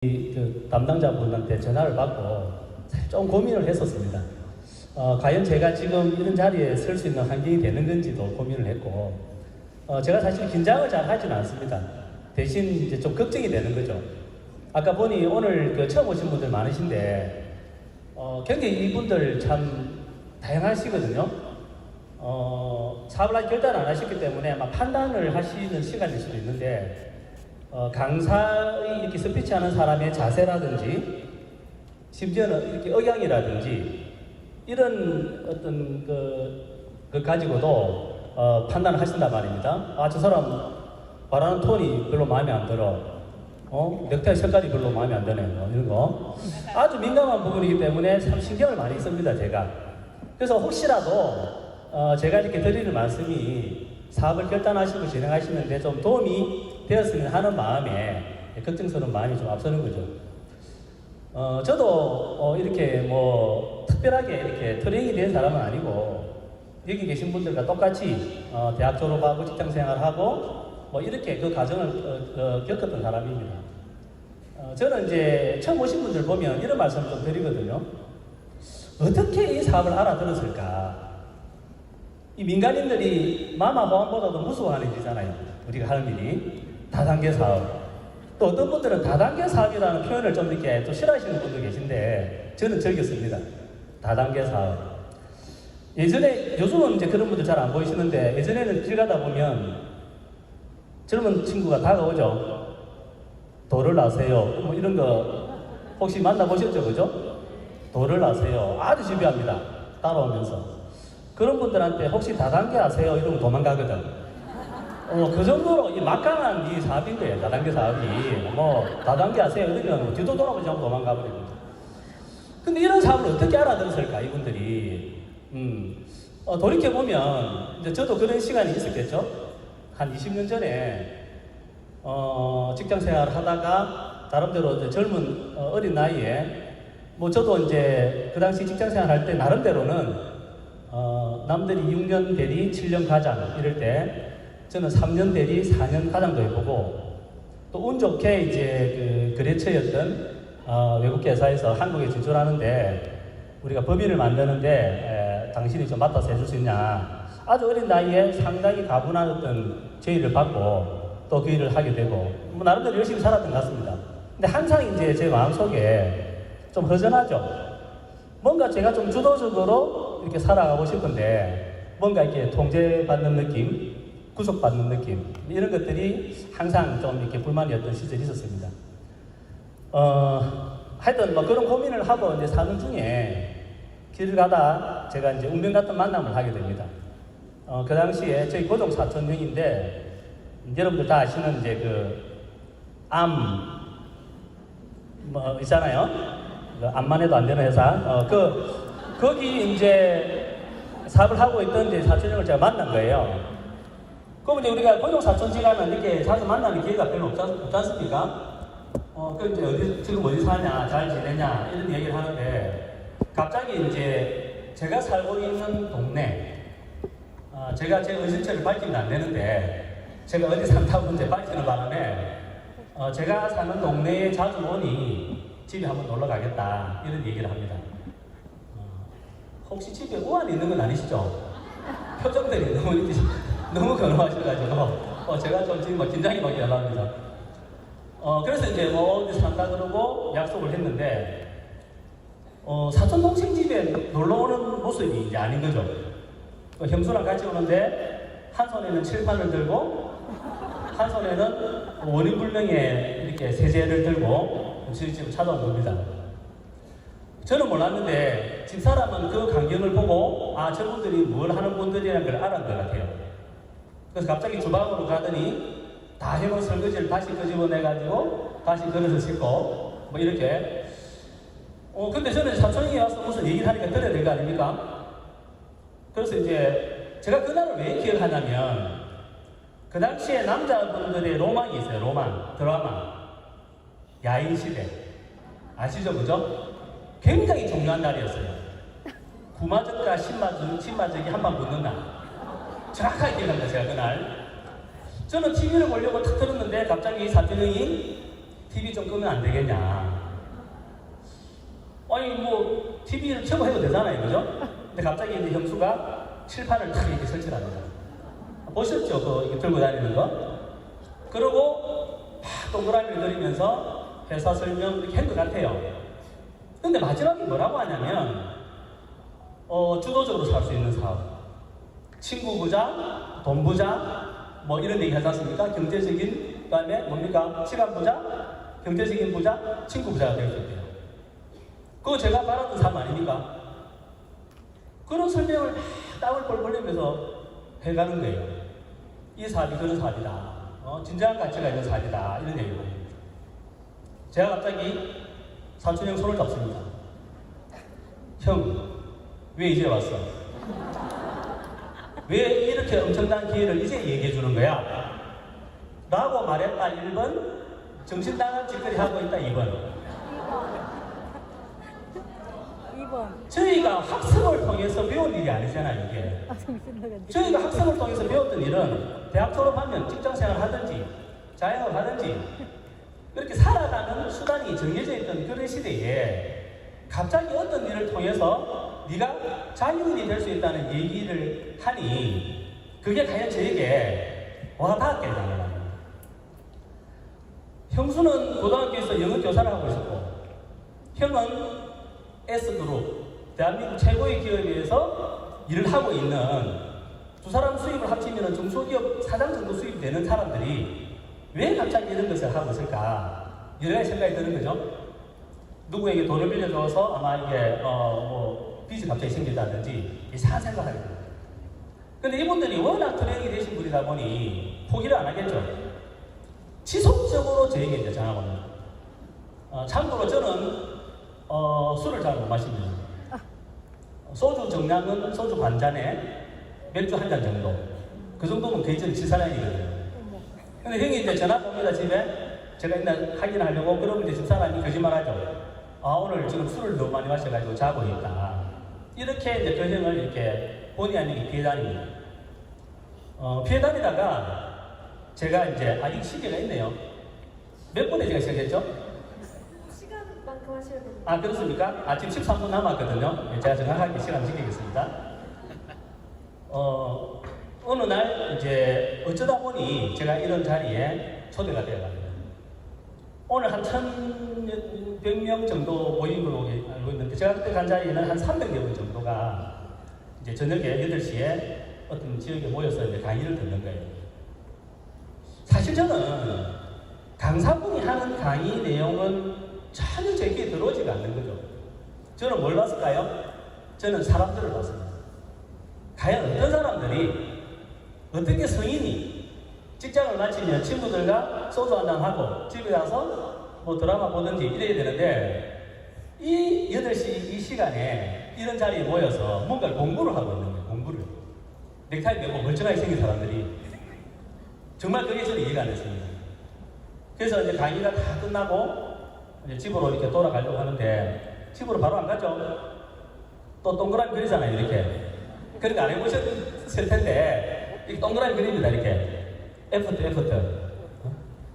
그 담당자분한테 전화를 받고 좀 고민을 했었습니다. 과연 제가 지금 이런 자리에 설 수 있는 환경이 되는 건지도 고민을 했고, 제가 사실 긴장을 잘 하지는 않습니다. 대신 이제 좀 걱정이 되는 거죠. 아까 보니 오늘 그 처음 오신 분들 많으신데, 굉장히 이분들 참 다양하시거든요. 사업을 아직 결단 안 하셨기 때문에 아마 판단을 하시는 시간일 수도 있는데, 강사의 이렇게 스피치 하는 사람의 자세라든지, 심지어는 이렇게 억양이라든지, 이런 어떤 그 가지고도 판단을 하신단 말입니다. 아, 저 사람 말하는 톤이 별로 마음에 안 들어. 넥타이 색깔이 별로 마음에 안 드네. 이런 거. 아주 민감한 부분이기 때문에 참 신경을 많이 씁니다, 제가. 그래서 혹시라도 제가 이렇게 드리는 말씀이 사업을 결단하시고 진행하시는데 좀 도움이 되었으면 하는 마음에 걱정스러운 마음이 좀 앞서는 거죠. 저도 이렇게 뭐 특별하게 이렇게 트레이닝이 된 사람은 아니고, 여기 계신 분들과 똑같이 대학 졸업하고 직장 생활하고 뭐 이렇게 그 과정을 겪었던 사람입니다. 저는 이제 처음 오신 분들 보면 이런 말씀을 좀 드리거든요. 어떻게 이 사업을 알아들었을까? 이 민간인들이 마마 보안보다도 무서워하는 일이잖아요. 우리가 하는 일이. 다단계 사업. 또 어떤 분들은 다단계 사업이라는 표현을 좀 이렇게 또 싫어하시는 분도 계신데, 저는 즐겼습니다. 다단계 사업. 예전에, 요즘은 이제 그런 분들 잘 안 보이시는데, 예전에는 길 가다 보면 젊은 친구가 다가오죠. 도를 아세요? 뭐 이런 거 혹시 만나보셨죠? 그죠? 도를 아세요? 아주 집요합니다. 따라오면서. 그런 분들한테 혹시 다단계 아세요? 이러면 도망가거든. 그 정도로 이 막강한 이 사업인 거예요. 다단계 사업이. 뭐 다단계 아세요? 이러면 뒤도 돌아보지 않고 도망가버리거든. 근데 이런 사업을 어떻게 알아들었을까, 이분들이. 돌이켜보면, 이제 저도 그런 시간이 있었겠죠? 한 20년 전에, 직장 생활을 하다가, 나름대로 이제 젊은, 어린 나이에, 뭐 저도 이제 그 당시 직장 생활 할 때 나름대로는, 남들이 6년 대리, 7년 과장, 이럴 때, 저는 3년 대리, 4년 과장도 해보고, 또 운 좋게 이제 그 거래처였던, 외국 회사에서 한국에 진출하는데, 우리가 법인을 만드는데 당신이 좀 맡아서 해줄 수 있냐. 아주 어린 나이에 상당히 가분한 어떤 제의를 받고 또 그 일을 하게 되고, 뭐 나름대로 열심히 살았던 것 같습니다. 근데 항상 이제 제 마음속에 좀 허전하죠. 뭔가 제가 좀 주도적으로 이렇게 살아가고 싶은데, 뭔가 이렇게 통제받는 느낌, 구속받는 느낌, 이런 것들이 항상 좀 이렇게 불만이었던 시절이 있었습니다. 하여튼 뭐 그런 고민을 하고 이제 사는 중에 길을 가다 제가 이제 운명 같은 만남을 하게 됩니다. 그 당시에 저희 고종 사촌형인데, 여러분들 다 아시는 이제 그 뭐 있잖아요. 그 암만 해도 안 되는 회사. 거기 이제 사업을 하고 있던 이제 사촌형을 제가 만난 거예요. 그럼 이제 우리가 고종 사촌지간은 이렇게 자주 만나는 기회가 별로 없지 않습니까? 그 이제 지금 어디 사냐, 잘 지내냐, 이런 얘기를 하는데, 갑자기 이제 제가 살고 있는 동네, 제가 제 은신처를 밝히면 안 되는데, 제가 어디 산다고 이제 밝히는 바람에, 제가 사는 동네에 자주 오니 집에 한번 놀러 가겠다, 이런 얘기를 합니다. 혹시 집에 우환이 있는 건 아니시죠? 표정들이 너무 건호하셔가지고, 제가 좀 지금 막 긴장이 막 일어납니다. 그래서 이제 뭐 어디 산다 그러고 약속을 했는데, 사촌 동생 집에 놀러 오는 모습이 이제 아닌 거죠. 형수랑 같이 오는데, 한 손에는 칠판을 들고, 한 손에는 원인불명의 이렇게 세제를 들고, 저희 집을 찾아온 겁니다. 저는 몰랐는데, 집사람은 그 광경을 보고, 아, 저분들이 뭘 하는 분들이라는 걸 알았던 것 같아요. 그래서 갑자기 주방으로 가더니, 다 해놓은 설거지를 다시 끄집어내가지고 다시 그릇을 씻고 뭐 이렇게. 근데 저는 사촌이 와서 무슨 얘기를 하니까 들어야 될 거 아닙니까? 그래서 이제 제가 그날을 왜 기억하냐면, 그 당시에 남자분들의 로망이 있어요. 로망, 드라마, 야인시대 아시죠? 그죠? 굉장히 중요한 날이었어요. 구마적과 신마적이 한방 붙는 날. 정확하게 기억합니다, 제가 그날. 저는 TV를 보려고 탁 틀었는데, 갑자기 사촌형이 TV 좀 끄면 안 되겠냐. 아니 뭐 TV를 켜고 해도 되잖아요, 그죠? 근데 갑자기 이제 형수가 칠판을 탁 이렇게 설치를 합니다. 보셨죠? 그 이렇게 들고 다니는 거? 그러고 막 동그라미를 그리면서 회사 설명 이렇게 한 것 같아요. 근데 마지막에 뭐라고 하냐면 주도적으로 살 수 있는 사업, 친구 부자, 돈 부자, 뭐 이런 얘기 하지 않습니까? 경제적인, 그 다음에 뭡니까? 시간 부자, 경제적인 부자, 친구 부자가 될 수 있대요. 그거 제가 바랐던 삶 아닙니까? 그런 설명을 막 땀을 뻘뻘 흘리면서 해가는 거예요. 이 사업이 그런 사업이다. 진정한 가치가 있는 사업이다. 이런 얘기를 합니다. 제가 갑자기 사촌 형 손을 잡습니다. 형, 왜 이제 왔어? 왜 이렇게 엄청난 기회를 이제 얘기해 주는 거야? 라고 말했다 1번, 정신 나간 짓거리 하고 있다 2번. 저희가 학습을 통해서 배운 일이 아니잖아요, 이게. 저희가 학습을 통해서 배웠던 일은 대학 졸업하면 직장생활 하든지 자영업 하든지 그렇게 살아가는 수단이 정해져 있던 그런 시대에 갑자기 어떤 일을 통해서 네가 자유인이 될 수 있다는 얘기를 하니 그게 과연 저에게 와닿았겠느냐. 형수는 고등학교에서 영어 교사를 하고 있었고 형은 S그룹, 대한민국 최고의 기업에서 일을 하고 있는 두 사람 수입을 합치면 중소기업 사장 정도 수입되는 사람들이 왜 갑자기 이런 것을 하고 있을까? 여러 가지 생각이 드는 거죠. 누구에게 돈을 빌려줘서 아마 이게 빚이 갑자기 생긴다든지 이상한 생각을 하게 됩니다. 근데 이분들이 워낙 트레이닝이 되신 분이다 보니 포기를 안 하겠죠. 지속적으로 저에게 이제 전화가 옵니다. 참고로 저는 술을 잘 못 마십니다. 소주 정량은 소주 반 잔에 맥주 한 잔 정도. 그 정도면 거의 저는 지사량이거든요. 근데 형이 이제 전화 옵니다, 집에. 제가 일단 확인하려고. 그러면 이제 집사람이 거짓말 하죠. 오늘 지금 술을 너무 많이 마셔가지고 자고 있다. 이렇게 이제 그 형을 이렇게 본의 아니게 피해 다닙니다. 피해 다니다가 제가 이제 아직 시계가 있네요. 몇 분에 제가 시작했죠? 시간만큼 하셔야 됩니다. 그렇습니까? 지금 13분 남았거든요. 제가 정확하게 시간 지키겠습니다. 어느 날 이제 어쩌다 보니 제가 이런 자리에 초대가 되어갑니다. 오늘 한 1,100명 정도 모인 걸로 알고 있는데 제가 그때 간 자리에는 한 300여 명 정도가 이제 저녁에 8시에 어떤 지역에 모여서 이제 강의를 듣는 거예요. 사실 저는 강사분이 하는 강의 내용은 전혀 제 귀에 들어오지가 않는 거죠. 저는 뭘 봤을까요? 저는 사람들을 봤습니다. 과연 어떤 사람들이 어떻게 성인이 직장을 마치면 친구들과 소주 한잔 하고 집에 가서 뭐 드라마 보든지 이래야 되는데 이 8시 이 시간에 이런 자리에 모여서 뭔가를 공부를 하고 있는 거예요. 공부를. 넥타이 메고 멀쩡하게 생긴 사람들이 정말 그게 저는 이해가 안 됐습니다. 그래서 이제 강의가 다 끝나고 이제 집으로 이렇게 돌아가려고 하는데 집으로 바로 안 가죠. 또 동그라미 그리잖아요, 이렇게. 그러니까 안 해보셨을 텐데 이 동그라미 그립니다, 이렇게. 애프터.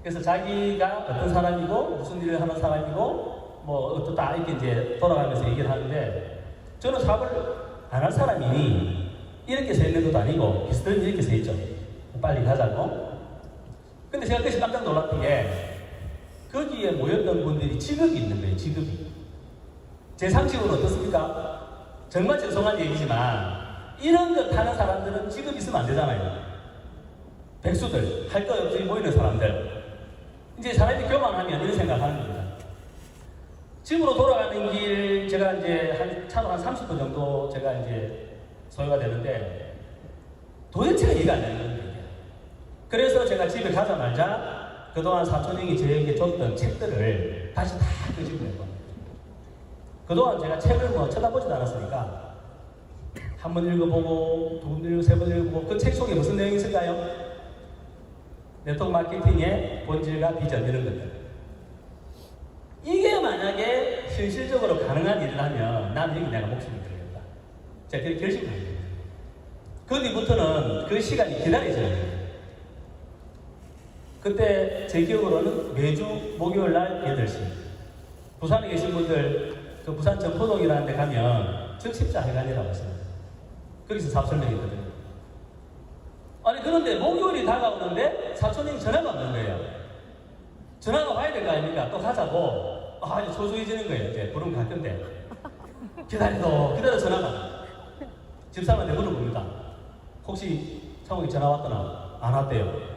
그래서 자기가 어떤 사람이고 무슨 일을 하는 사람이고 뭐 어떻다 이렇게 이제 돌아가면서 얘기를 하는데 저는 사업을 안 할 사람이니 이렇게 서 있는 것도 아니고 비슷한 이렇게 서 있죠. 빨리 가자고. 근데 제가 그것이 깜짝 놀랐던 게 거기에 모였던 분들이 직업이 있는 거예요, 직업이. 제 상식으로는 어떻습니까? 정말 죄송한 얘기지만 이런 것 하는 사람들은 직업이 있으면 안 되잖아요. 백수들, 할 거 없이 모이는 사람들. 이제 사람이 교만하면 이런 생각을 하는 겁니다. 집으로 돌아가는 길, 제가 이제 차로 한 30분 정도 제가 이제 소요가 되는데 도대체가 이해가 안 되는 거예요. 그래서 제가 집에 가자마자 그동안 사촌 형이 저에게 줬던 책들을 다시 다 끄집어낸 겁니다. 그동안 제가 책을 뭐 쳐다보지도 않았으니까 한 번 읽어보고 두 번 읽고 세 번 읽어보고 그 책 속에 무슨 내용이 있을까요? 네트워크 마케팅의 본질과 비전 이런 것들. 이게 만약에 현실적으로 가능한 일을 하면 나는 여기 내가 목숨을 드려야겠다. 제가 그렇게 결심합니다. 그 뒤부터는 그 시간이 기다려져야 돼요. 그때 제 기억으로는 매주 목요일 날 8시. 부산에 계신 분들, 그 부산 전포동이라는 데 가면 적십자회관이라고 있습니다. 거기서 사업 설명했거든요. 아니, 그런데 목요일이 다가오는데 사촌형이 전화가 없는 거예요. 전화가 와야 될 거 아닙니까? 또 가자고. 아, 이제 소소해지는 거예요. 이제 부르면 갈 건데. 기다려 전화가. 집사람한테 물어봅니다. 혹시 창욱이 전화 왔더나? 안 왔대요.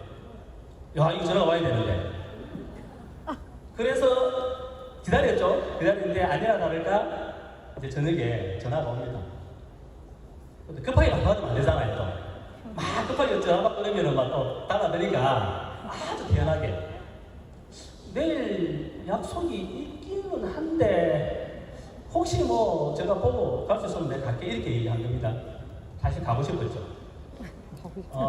야, 이거 전화가 와야 되는데. 그래서 기다렸죠. 기다렸는데 아니라 다를까 이제 저녁에 전화가 옵니다. 근데 급하게 받으면 안 되잖아요. 또. 막 급하게 전화 받으면은 막 또 달아드니까 아주 태연하게. 내일 약속이 있기는 한데 혹시 뭐 제가 보고 갈 수 있으면 내가 갈게 이렇게 얘기한 겁니다. 다시 가고 싶었죠.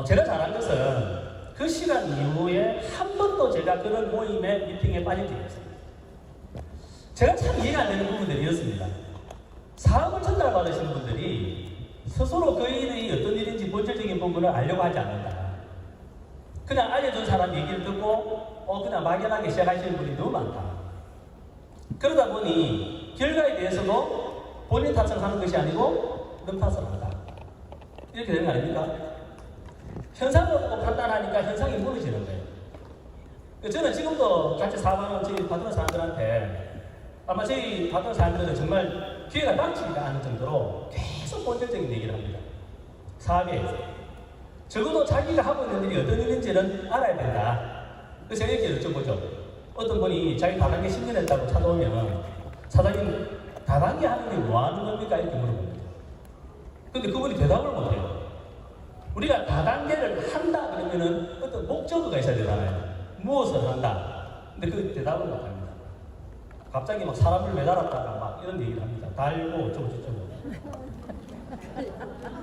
제가 잘한 것은 그 시간 이후에 한 번도 제가 그런 모임에 미팅에 빠진 적이 없습니다. 제가 참 이해가 안 되는 부분들이었습니다. 사업을 전달받으시는 분들이 스스로 그 일이 어떤 일인지 본질적인 부분을 알려고 하지 않는다. 그냥 알려준 사람 얘기를 듣고 그냥 막연하게 시작하시는 분이 너무 많다. 그러다 보니 결과에 대해서도 본인 탓을 하는 것이 아니고 남 탓을 한다. 이렇게 되는 거 아닙니까? 현상을 보고 판단하니까 현상이 무너지는 거예요. 저는 지금도 같이 사업하는 저희 파트너 사람들한테 아마 저희 파트너 사람들은 정말 기회가 닥치지가 않을 정도로 계속 본질적인 얘기를 합니다. 사업에 적어도 자기가 하고 있는 일이 어떤 일인지는 알아야 된다. 그래서 제가 이렇게 여쭤보죠. 어떤 분이 자기 다단계 10년 했다고 찾아오면 사장님 다단계 하는 게 뭐 하는 겁니까? 이렇게 물어봅니다. 근데 그분이 대답을 못해요. 우리가 다단계를 한다 그러면은 어떤 목적어가 있어야 되잖아요. 무엇을 한다. 근데 그 대답을 못합니다. 갑자기 막 사람을 매달았다가 막 이런 얘기를 합니다. 달고 어쩌고.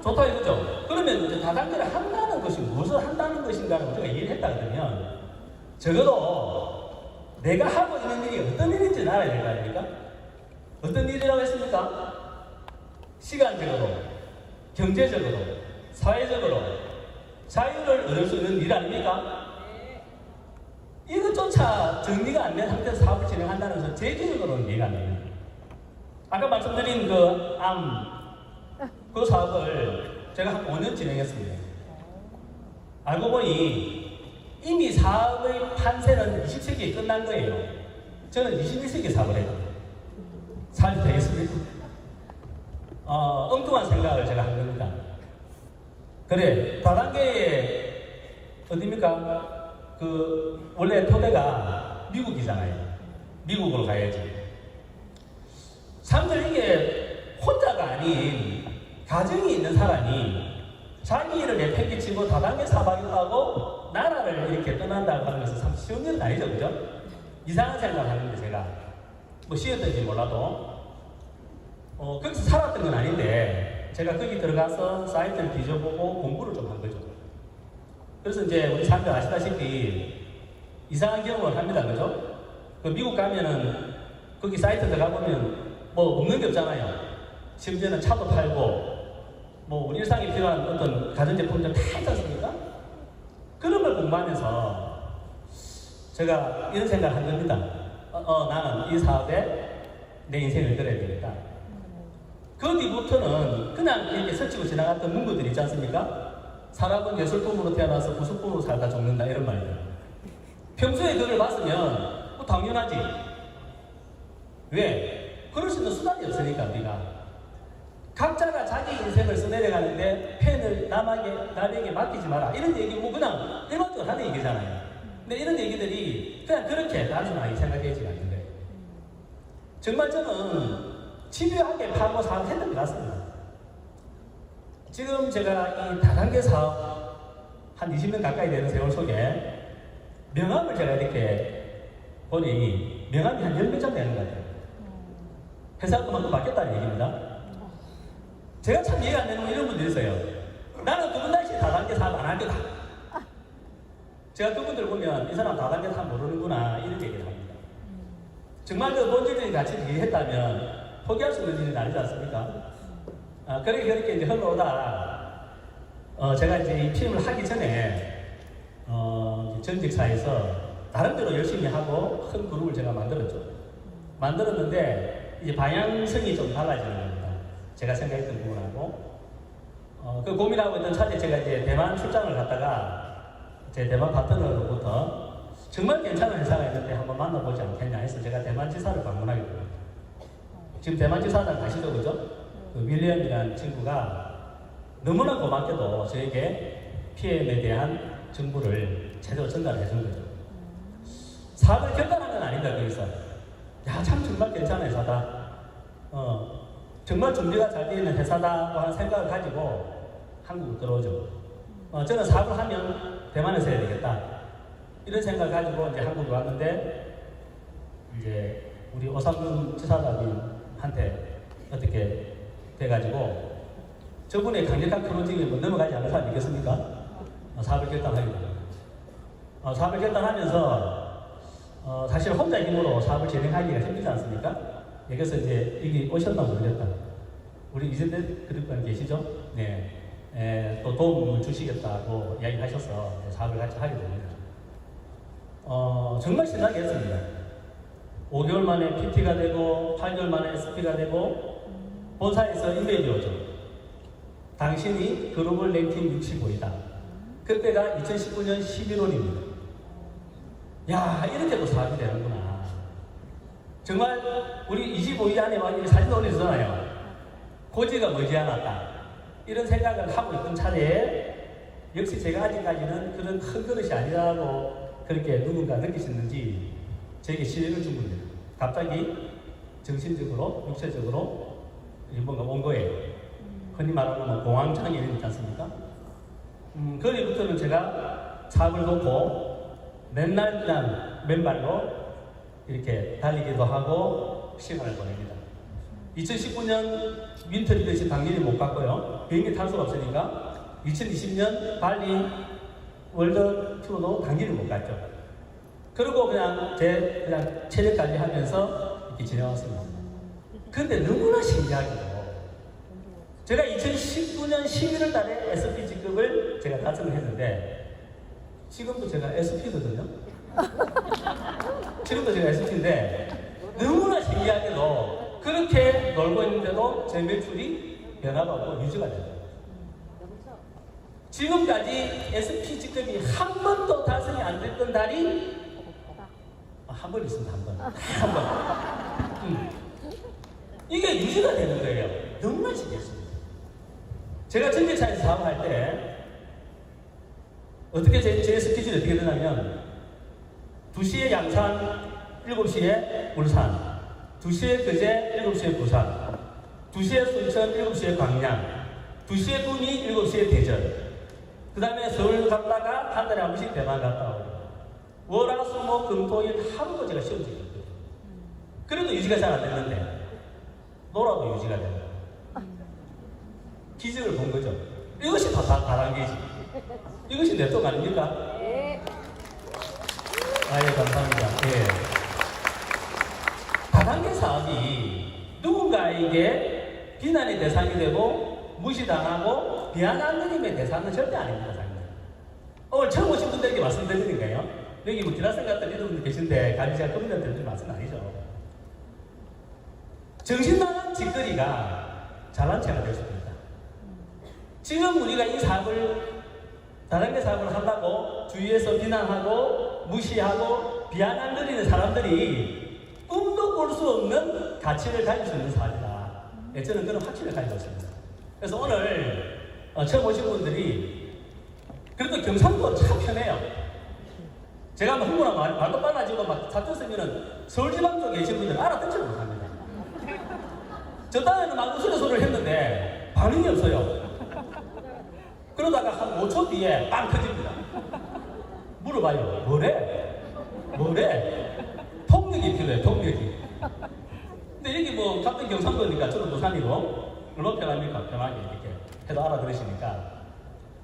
좋다 이거죠? 그러면 이제 다단계를 한다는 것이 무엇을 한다는 것인가를 우리가 이해를 했다 그러면 적어도 내가 하고 있는 일이 어떤 일인지 알아야 될 거 아닙니까? 어떤 일이라고 했습니까? 시간적으로, 경제적으로, 사회적으로 자유를 얻을 수 있는 일 아닙니까? 이것조차 정리가 안 된 상태에서 사업을 진행한다는 것은 제 기준으로는 이해가 안 됩니다. 아까 말씀드린 그 사업을 제가 한 5년 진행했습니다. 알고 보니 이미 사업의 판세는 20세기에 끝난 거예요. 저는 21세기에 사업을 해요. 사업이 되겠습니까? 엉뚱한 생각을 제가 한 겁니다. 그래, 다단계에 어디입니까? 원래 토대가 미국이잖아요. 미국으로 가야지. 사람들 이게 혼자가 아닌 가정이 있는 사람이 자기 일을 내팽개치고 다단계 사업하겠다고 나라를 이렇게 떠난다고 하는 것은 참 쉬운 일은 아니죠, 그죠? 이상한 생각을 하는데 제가 뭐 쉬었던지 몰라도 거기서 살았던 건 아닌데 제가 거기 들어가서 사이트를 뒤져보고 공부를 좀 한 거죠. 그래서 이제 우리 사람들 아시다시피 이상한 경험을 합니다, 그죠? 미국 가면은 거기 사이트 들어가보면 뭐 없는 게 없잖아요. 심지어는 차도 팔고 뭐 우리 일상에 필요한 어떤 가전제품들 다 있지 않습니까? 그런 걸 공부하면서 제가 이런 생각을 한 겁니다. 나는 이 사업에 내 인생을 걸어야 되겠다. 그 뒤부터는 그냥 이렇게 스치고 지나갔던 문구들 있지 않습니까? 사람은 예술품으로 태어나서 부수품으로 살다 죽는다 이런 말이에요. 평소에 그걸 봤으면 뭐 당연하지. 왜? 그럴 수 있는 수단이 없으니까 우리가 각자가 자기 인생을 써내려가는데 펜을 남에게 맡기지 마라 이런 얘기 뭐 그냥 일반적으로 하는 얘기잖아요. 근데 이런 얘기들이 그냥 그렇게 단순하게 생각되지가 않는 거예요. 정말 저는 집요하게 파고 사업했던 것 같습니다. 지금 제가 이 다단계 사업 한 20년 가까이 되는 세월 속에 명함을 제가 이렇게 보니 명함이 한 10몇 장 되는 것 같아요. 회사 그만큼 바뀌었다는 얘기입니다. 제가 참 이해가 안 되는 건 이런 분들이 있어요. 나는 두 분 다시 다단계 사업 안 할 거다. 제가 그분들 보면 이 사람 다단계 사업 모르는구나 이런 얘기를 합니다. 정말 그 본질적인 가치를 이해했다면 포기할 수 있는 일은 아니지 않습니까? 그렇게 이제 흘러오다 제가 이제 이 필름을 하기 전에 정직사에서 나름대로 열심히 하고 큰 그룹을 제가 만들었죠. 만들었는데 이제 방향성이 좀 달라지는 겁니다. 제가 생각했던 부분하고 그 고민하고 있던 차에 제가 이제 대만 출장을 갔다가 제 대만 파트너로부터 정말 괜찮은 회사가 있는데 한번 만나보지 않겠냐 해서 제가 대만 지사를 방문하게 됩니다. 지금 대만 지사장 가시죠, 그죠? 그 윌리엄이라는 친구가 너무나 고맙게도 저에게 PM에 대한 정보를 제대로 전달해 준 거죠. 사업을 결단한 건 아니다, 거기서. 야, 참 정말 괜찮은 회사다. 정말 준비가 잘 되어 있는 회사다고 하는 생각을 가지고 한국으로 들어오죠. 저는 사업을 하면 대만에서 해야 되겠다. 이런 생각을 가지고 이제 한국으로 왔는데, 이제 우리 오삼준 지사장님한테 어떻게 돼가지고, 저분의 강력한 크로징에 뭐 넘어가지 않는 사람이 있겠습니까? 사업을 결단하게 됩니다. 사업을 결단하면서, 사실 혼자 힘으로 사업을 진행하기가 힘들지 않습니까? 여기서 이제 여기 오셨나 모르겠다. 우리 이재대 그룹관 계시죠? 네. 또 도움을 주시겠다고 이야기하셔서 사업을 같이 하게 됩니다. 정말 신나게 했습니다. 5개월 만에 PT가 되고 8개월 만에 SP가 되고 본사에서 이메일이 오죠. 당신이 글로벌 랭킹 65이다. 그때가 2019년 11월입니다. 야, 이렇게도 사업이 되는구나. 정말 우리 25위 안에 막 이렇게 사진 올리잖아요. 고지가 머지않았다. 이런 생각을 하고 있던 차례에 역시 제가 아직까지는 그런 큰 그릇이 아니라고 그렇게 누군가 느끼셨는지 저에게 시련을 준 겁니다. 갑자기 정신적으로, 육체적으로 뭔가 온 거예요. 흔히 말하는 뭐 공황장애 있지 않습니까? 그 이후부터는 제가 사업을 놓고 맨날 그냥 맨발로 이렇게 달리기도 하고 시간을 보냅니다. 2019년 윈터 리더십 당연히 못 갔고요. 비행기 탈 수가 없으니까 2020년 발리 월드 투어도 당연히 못 갔죠. 그리고 그냥 그냥 체력 관리하면서 이렇게 지내왔습니다. 근데 너무나 신기하게도 제가 2019년 11월 달에 SP 직급을 제가 달성을 했는데 지금도 제가 SP거든요. 지금도 제가 SP인데 너무나 신기하게도 그렇게 놀고 있는데도 제 매출이 변화가 없고 유지가 돼요. 지금까지 SP 직급이 한 번도 달성이 안 됐던 달이 한 번 있습니다. 한 번. 이게 유지가 되는 거예요. 너무나 신기했습니다. 제가 전기차에서 사업할 때 어떻게 제 스케줄이 어떻게 되냐면 2시에 양산, 7시에 울산, 2시에 거제, 7시에 부산, 2시에 순천, 7시에 광양, 2시에 구미, 7시에 대전, 그 다음에 서울 갔다가 한 달에 한 번씩 대만 갔다 오고 월화수목 금토일 하루도 제가 시험 적이 없거든요. 그래도 유지가 잘 안 됐는데 놀아도 유지가 돼요. 기적을 본 거죠. 이것이 다 다단계지. 이것이 네트워크 아닙니까? 네. 예, 감사합니다. 예. 다단계 사업이 누군가에게 비난의 대상이 되고 무시당하고 비아냥거림의 대상은 절대 아닙니다. 오늘 처음 오신 분들에게 말씀드리는 거예요. 여기 뭐 지라생 같은 리더분들 계신데 감히 제가 그분들한테 드릴 말씀은 아니죠. 정신 나간 짓거리가 잘난 체가 될 수도 있다. 지금 우리가 이 사업을 다단계 사업을 한다고 주위에서 비난하고 무시하고 비아냥거리는 사람들이 꿈도 꿀 수 없는 가치를 가질 수 있는 사업이다. 네, 저는 그런 확신을 가지고 있습니다. 그래서 오늘 처음 오신 분들이 그래도 경상도 참 편해요. 제가 한번 흥분하면 말도 빨라지고 막 사투리 쓰면은 서울지방 쪽에 계신 분들은 알아듣지를 못합니다. 저 딴에는 막 웃으는 소리를 했는데 반응이 없어요. 그러다가 한 5초 뒤에 빵 터집니다. 물어봐요. 뭐래? 통역이 필요해, 통역이. 근데 여기 뭐 같은 경상도니까 저도 부산이고 얼마나 편합니까? 편하게 이렇게 해도 알아들으시니까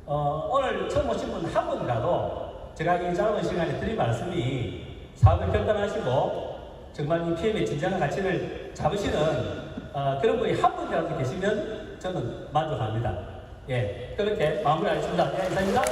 오늘 처음 오신 분 한 분이라도 제가 이 짧은 시간에 드린 말씀이 사업을 결단하시고 정말 이 PM의 진정한 가치를 잡으시는 그런 분이 한 분이라도 계시면 저는 만족합니다. 예, 그렇게 마무리하겠습니다. 예, 이상입니다.